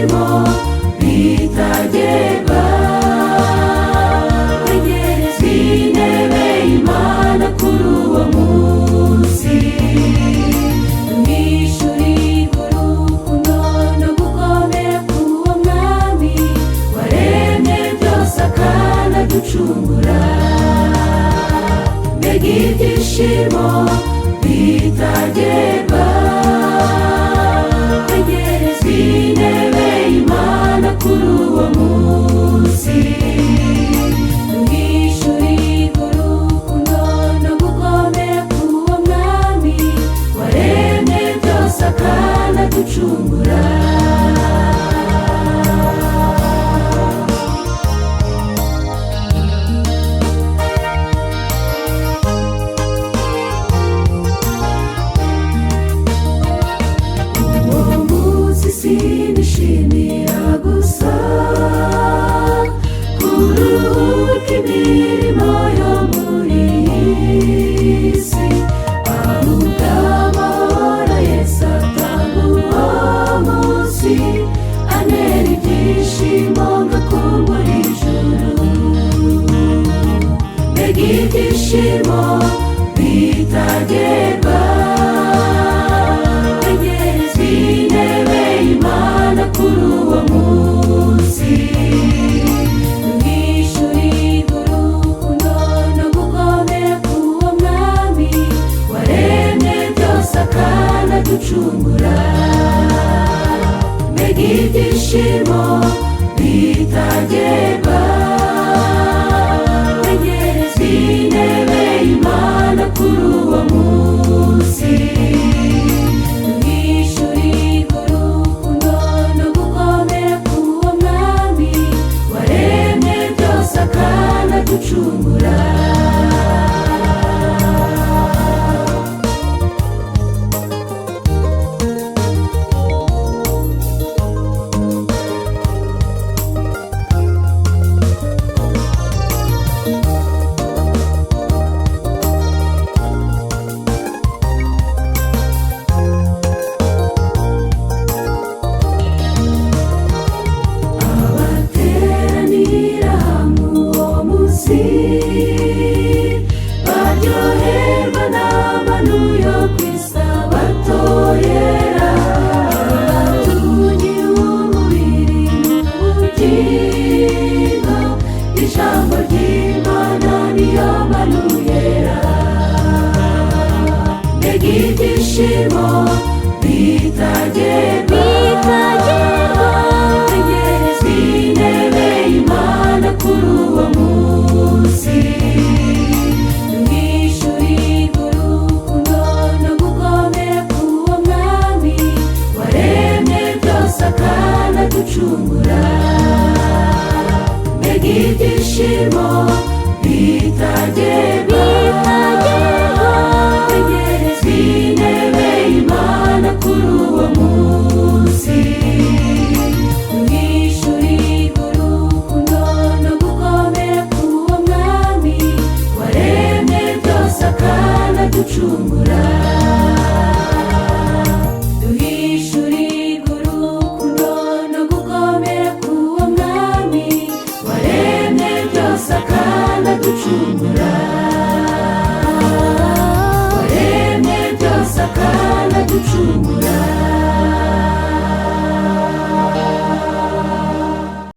ibyishimo bitagerwa, kwegerezwa intebe y'Imana kuri uwo munsi. Mwishyurirwa urukundo no gukomera k'uwo mwami waremye byose akanaducungura. Mbega ibyishimo bitagerwa, kwegerezwa intebe y'Imana kuri uwo munsi. Mwishyurirwa urukundo no gukomera k'uwo mwami waremye byose akanaducungura. Sinishimira gusa kuruhuka imirimo yo muri iyi si, ahubwo amahoro Yesu atanga uwo munsi antera ibyishimo ngakumbura ijuru. Mbega ibyishimo bitagerwa, kwegerezwa intebe y'Imana kuri uwo munsi. Mwishyurirwa urukundo no gukomera k'uwo mwami waremye byose akanaducungura. Mbega ibyishimo bitagerwa, kwegerezwa intebe y'Imana kuri uwo munsi. Mwishyurirwa urukundo no gukomera k'uwo mwami waremye byose akanaducungura. Abateranira hamwe uwo munsi baryoherwa n'amanu yo ku isabato yera, batugira umubiri n'ubugingo. Ijambo ry'Imana niyo manu yera. Mbega ibyishimo bitagerwa, kwegerezwa intebe y'Imana kuri uwo munsi. Mwishyurirwa urukundo no gukomera k'uwo mwami waremye byose akanaducungura. Mbega ibyishimo bitagerwa, kwegerezwa intebe y'Imana kuri uwo munsi. Mwishyurirwa urukundo no gukomera k'uwo mwami waremye byose akanaducungura.